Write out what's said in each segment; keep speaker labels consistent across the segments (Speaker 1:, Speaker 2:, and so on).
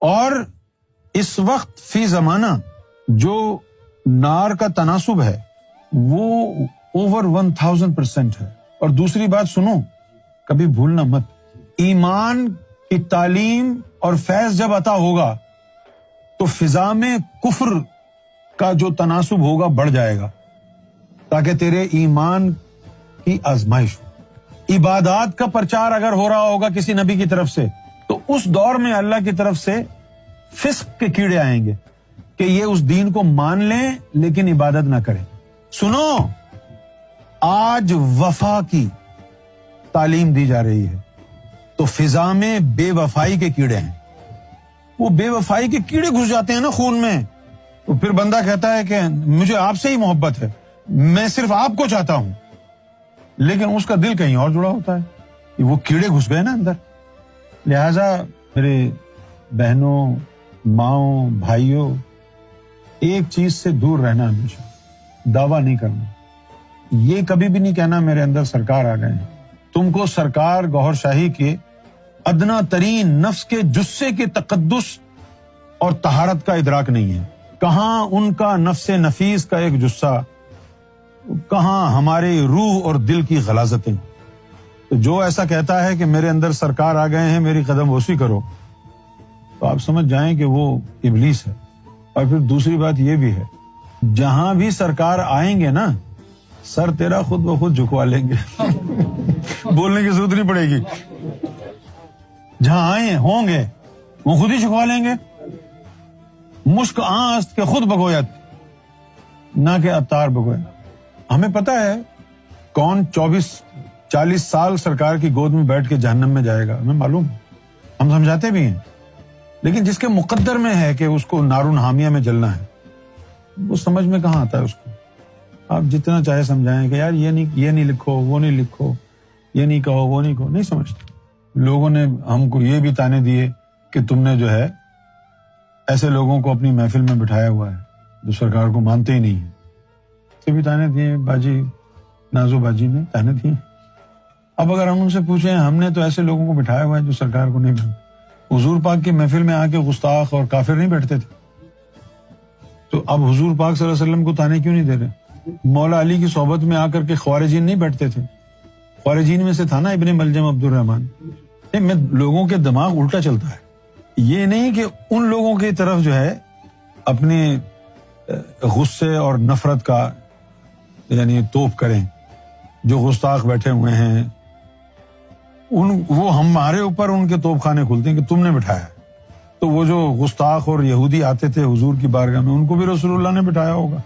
Speaker 1: اور اس وقت فی زمانہ جو نار کا تناسب ہے وہ اوور 1000% ہے. اور دوسری بات سنو، کبھی بھولنا مت، ایمان کی تعلیم اور فیض جب عطا ہوگا تو فضا میں کفر کا جو تناسب ہوگا بڑھ جائے گا، تاکہ تیرے ایمان کی آزمائش ہو. عبادات کا پرچار اگر ہو رہا ہوگا کسی نبی کی طرف سے تو اس دور میں اللہ کی طرف سے فسق کے کیڑے آئیں گے کہ یہ اس دین کو مان لیں لیکن عبادت نہ کریں. سنو، آج وفا کی تعلیم دی جا رہی ہے تو فضا میں بے وفائی کے کیڑے ہیں. وہ بے وفائی کے کیڑے گھس جاتے ہیں نا خون میں، تو پھر بندہ کہتا ہے کہ مجھے آپ سے ہی محبت ہے، میں صرف آپ کو چاہتا ہوں، لیکن اس کا دل کہیں اور جڑا ہوتا ہے. وہ کیڑے گھس گئے نا اندر. لہذا میرے بہنوں، ماؤں، بھائیوں، ایک چیز سے دور رہنا، ہمیشہ دعویٰ نہیں کرنا. یہ کبھی بھی نہیں کہنا میرے اندر سرکار آ گئے ہیں. تم کو سرکار گوہر شاہی کے ادنا ترین نفس کے جثے کے تقدس اور طہارت کا ادراک نہیں ہے. کہاں ان کا نفس نفیس کا ایک جثہ، کہاں ہمارے روح اور دل کی غلاظتیں. تو جو ایسا کہتا ہے کہ میرے اندر سرکار آ گئے ہیں، میری قدم بوسی کرو، تو آپ سمجھ جائیں کہ وہ ابلیس ہے. اور پھر دوسری بات یہ بھی ہے، جہاں بھی سرکار آئیں گے نا، سر تیرا خود بخود جھکوا لیں گے. بولنے کی ضرورت نہیں پڑے گی. جہاں آئے ہوں گے وہ خود ہی جھکوا لیں گے. مشک آست کے خود بگویت، نہ کہ ابتار بگویت. ہمیں پتہ ہے کون 24-40 سال سرکار کی گود میں بیٹھ کے جہنم میں جائے گا، ہمیں معلوم ہے، ہم سمجھاتے بھی ہیں. لیکن جس کے مقدر میں ہے کہ اس کو نارون حامیہ میں جلنا ہے، وہ سمجھ میں کہاں آتا ہے اس کو. آپ جتنا چاہے سمجھائیں کہ یار یہ نہیں لکھو، وہ نہیں لکھو، یہ نہیں کہو، وہ نہیں کہو، نہیں سمجھتے. لوگوں نے ہم کو یہ بھی تانے دیے کہ تم نے جو ہے ایسے لوگوں کو اپنی محفل میں بٹھایا ہوا ہے جو سرکار کو مانتے ہی نہیں ہیں. سے بھی تانے دیے، باجی نازو باجی نے تانے دیے. اب اگر ہم ان سے پوچھیں، ہم نے تو ایسے لوگوں کو بٹھایا ہوا ہے جو سرکار کو نہیں مانتے. حضور پاک کی محفل میں آ کے گستاخ اور کافر نہیں بیٹھتے تھے، تو اب حضور پاک صلی اللہ علیہ وسلم کو تانے کیوں نہیں دے رہے؟ مولا علی کی صحبت میں آ کر کے خوارجین نہیں بیٹھتے تھے؟ خوارجین میں سے تھا نا ابن ملجم عبد الرحمن. میں لوگوں کے دماغ الٹا چلتا ہے. یہ نہیں کہ ان لوگوں کی طرف جو ہے اپنے غصے اور نفرت کا یعنی توپ کریں جو گستاخ بیٹھے ہوئے ہیں، وہ ہمارے اوپر ان کے توپ خانے کھلتے ہیں کہ تم نے بٹھایا. تو وہ جو گستاخ اور یہودی آتے تھے حضور کی بارگاہ میں، ان کو بھی رسول اللہ نے بٹھایا ہوگا.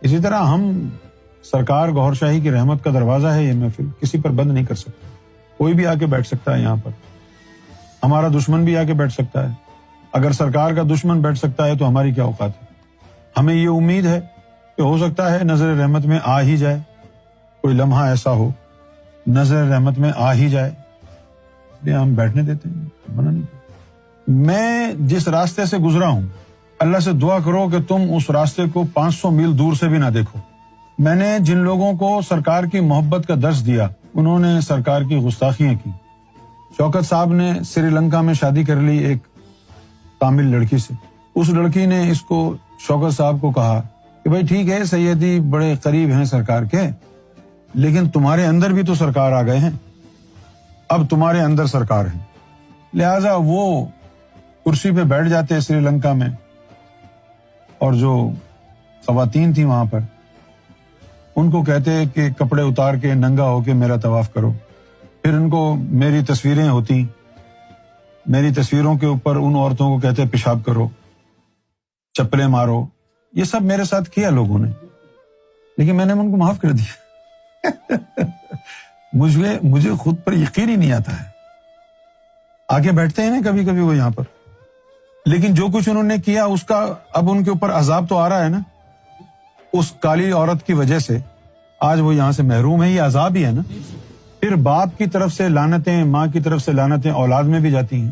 Speaker 1: اسی طرح ہم سرکار گوہر شاہی کی رحمت کا دروازہ ہے، یہ محفل کسی پر بند نہیں کر سکتا. کوئی بھی آ کے بیٹھ سکتا ہے یہاں پر. ہمارا دشمن بھی آ کے بیٹھ سکتا ہے. اگر سرکار کا دشمن بیٹھ سکتا ہے تو ہماری کیا اوقات ہے. ہمیں یہ امید ہے کہ ہو سکتا ہے نظر رحمت میں آ ہی جائے، کوئی لمحہ ایسا ہو نظر رحمت میں آ ہی جائے، یہ ہم بیٹھنے دیتے ہیں، منع نہیں کرتے. میں جس راستے سے گزرا ہوں، اللہ سے دعا کرو کہ تم اس راستے کو 500 میل دور سے بھی نہ دیکھو. میں نے جن لوگوں کو سرکار کی محبت کا درس دیا، انہوں نے سرکار کی گستاخیاں کی. شوکت صاحب نے سری لنکا میں شادی کر لی ایک تامل لڑکی سے. اس لڑکی نے اس کو شوکت صاحب کو کہا کہ بھائی ٹھیک ہے، سیدی بڑے قریب ہیں سرکار کے، لیکن تمہارے اندر بھی تو سرکار آ گئے ہیں، اب تمہارے اندر سرکار ہیں. لہذا وہ کرسی پہ بیٹھ جاتے سری لنکا میں، اور جو خواتین تھیں وہاں پر ان کو کہتے کہ کپڑے اتار کے ننگا ہو کے میرا طواف کرو. پھر ان کو میری تصویریں ہوتی، میری تصویروں کے اوپر ان عورتوں کو کہتے پیشاب کرو، چپلیں مارو. یہ سب میرے ساتھ کیا لوگوں نے، لیکن میں نے ان کو معاف کر دیا. مجھے خود پر یقین ہی نہیں آتا ہے. آگے بیٹھتے ہیں نا کبھی کبھی وہ یہاں پر، لیکن جو کچھ انہوں نے کیا اس کا اب ان کے اوپر عذاب تو آ رہا ہے نا. اس کالی عورت کی وجہ سے آج وہ یہاں سے محروم ہے، یہ عذاب ہی ہے نا. پھر باپ کی طرف سے لعنتیں، ماں کی طرف سے لعنتیں اولاد میں بھی جاتی ہیں.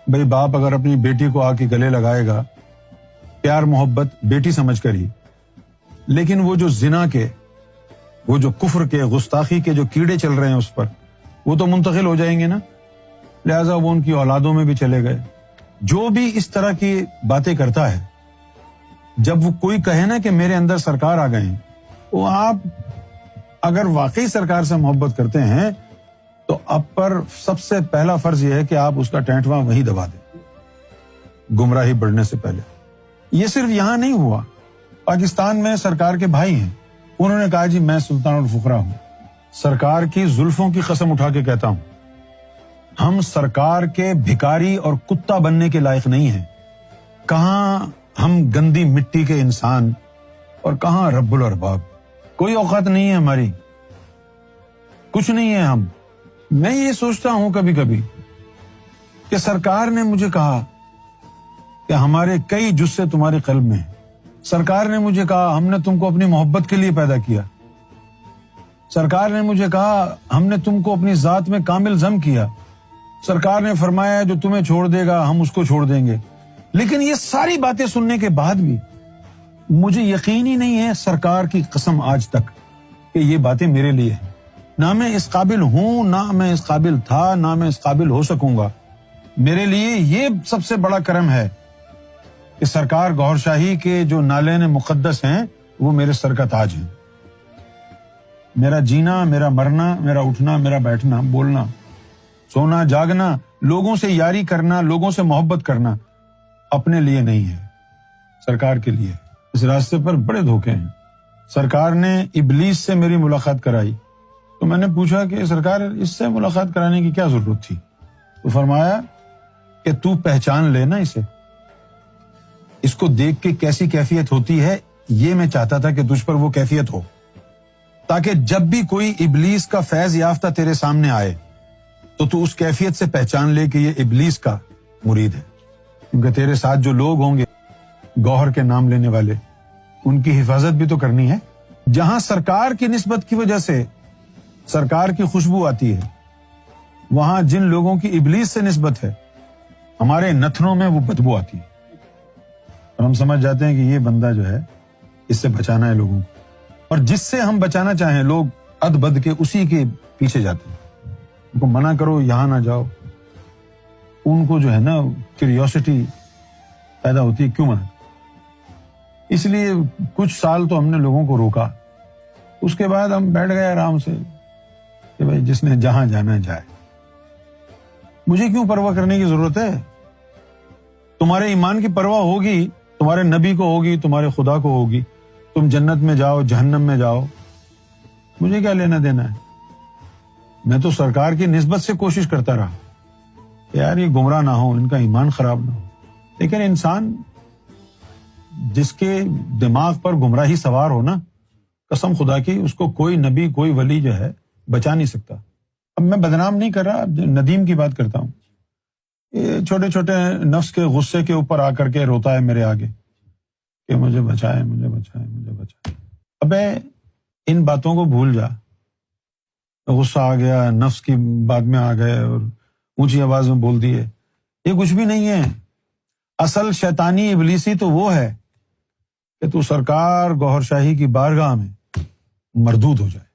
Speaker 1: بھئی باپ اگر اپنی بیٹی کو آ کے گلے لگائے گا پیار محبت بیٹی سمجھ کر ہی، لیکن وہ جو زنا کے، وہ جو کفر کے، گستاخی کے جو کیڑے چل رہے ہیں اس پر، وہ تو منتقل ہو جائیں گے نا. لہٰذا وہ ان کی اولادوں میں بھی چلے گئے. جو بھی اس طرح کی باتیں کرتا ہے، جب وہ کوئی کہے نا کہ میرے اندر سرکار آ گئے ہیں، وہ آپ اگر واقعی سرکار سے محبت کرتے ہیں تو آپ پر سب سے پہلا فرض یہ ہے کہ آپ اس کا ٹینٹواں وہی دبا دیں گمراہی بڑھنے سے پہلے۔ یہ صرف یہاں نہیں ہوا، پاکستان میں سرکار کے بھائی ہیں، انہوں نے کہا جی میں سلطان الفقراء ہوں، سرکار کی زلفوں کی قسم اٹھا کے کہتا ہوں ہم سرکار کے بھکاری اور کتا بننے کے لائق نہیں ہیں، کہاں ہم گندی مٹی کے انسان اور کہاں رب الارباب، کوئی اوقات نہیں ہے ہماری، کچھ نہیں ہے ہم۔ میں یہ سوچتا ہوں کبھی کبھی کہ سرکار نے مجھے کہا کہ ہمارے کئی جزے تمہارے قلب میں ہیں، سرکار نے مجھے کہا ہم نے تم کو اپنی محبت کے لیے پیدا کیا، سرکار نے مجھے کہا ہم نے تم کو اپنی ذات میں کامل ضم کیا، سرکار نے فرمایا جو تمہیں چھوڑ دے گا ہم اس کو چھوڑ دیں گے۔ لیکن یہ ساری باتیں سننے کے بعد بھی مجھے یقین ہی نہیں ہے سرکار کی قسم آج تک کہ یہ باتیں میرے لیے ہیں، نہ میں اس قابل ہوں، نہ میں اس قابل تھا، نہ میں اس قابل ہو سکوں گا۔ میرے لیے یہ سب سے بڑا کرم ہے کہ سرکار گوھر شاہی کے جو نالین مقدس ہیں وہ میرے سر کا تاج ہیں۔ میرا جینا، میرا مرنا، میرا اٹھنا، میرا بیٹھنا، بولنا، سونا، جاگنا، لوگوں سے یاری کرنا، لوگوں سے محبت کرنا اپنے لیے نہیں ہے، سرکار کے لیے۔ اس راستے پر بڑے دھوکے ہیں۔ سرکار نے ابلیس سے میری ملاقات کرائی تو میں نے پوچھا کہ سرکار اس سے ملاقات کرانے کی کیا ضرورت تھی؟ تو فرمایا کہ تو پہچان لینا اسے، اس کو دیکھ کے کیسی کیفیت ہوتی ہے، یہ میں چاہتا تھا کہ تجھ پر وہ کیفیت ہو، تاکہ جب بھی کوئی ابلیس کا فیض یافتہ تیرے سامنے آئے تو اس کیفیت سے پہچان لے کہ یہ ابلیس کا مرید ہے، کیونکہ تیرے ساتھ جو لوگ ہوں گے گوہر کے نام لینے والے، ان کی حفاظت بھی تو کرنی ہے۔ جہاں سرکار کی نسبت کی وجہ سے سرکار کی خوشبو آتی ہے، وہاں جن لوگوں کی ابلیس سے نسبت ہے ہمارے نتنوں میں وہ بدبو آتی ہے، اور ہم سمجھ جاتے ہیں کہ یہ بندہ جو ہے اس سے بچانا ہے لوگوں کو، اور جس سے ہم بچانا چاہیں لوگ اد بد کے اسی کے پیچھے جاتے ہیں۔ ان کو منع کرو یہاں نہ جاؤ، ان کو جو ہے نا کیوریوسٹی پیدا ہوتی ہے، کیوں منع؟ اس لیے کچھ سال تو ہم نے لوگوں کو روکا، اس کے بعد ہم بیٹھ گئے آرام سے کہ بھائی جس نے جہاں جانا ہے جائے، مجھے کیوں پرواہ کرنے کی ضرورت ہے؟ تمہارے ایمان کی پرواہ ہوگی، تمہارے نبی کو ہوگی، تمہارے خدا کو ہوگی، تم جنت میں جاؤ، جہنم میں جاؤ، مجھے کیا لینا دینا ہے؟ میں تو سرکار کی نسبت سے کوشش کرتا رہا کہ یار یہ گمراہ نہ ہو، ان کا ایمان خراب نہ ہو۔ لیکن انسان جس کے دماغ پر گمراہی سوار ہو نا، قسم خدا کی اس کو کوئی نبی، کوئی ولی جو ہے بچا نہیں سکتا۔ اب میں بدنام نہیں کر رہا، اب ندیم کی بات کرتا ہوں۔ یہ چھوٹے چھوٹے نفس کے غصے کے اوپر آ کر کے روتا ہے میرے آگے کہ مجھے بچائے، مجھے بچائے، مجھے بچائے۔ ابے ان باتوں کو بھول جا، غصہ آ گیا، نفس کی بات میں آ گئے اور اونچی آواز میں بول دیے، یہ کچھ بھی نہیں ہے۔ اصل شیطانی ابلیسی تو وہ ہے کہ تو سرکار گوھر شاہی کی بارگاہ میں مردود ہو جائے۔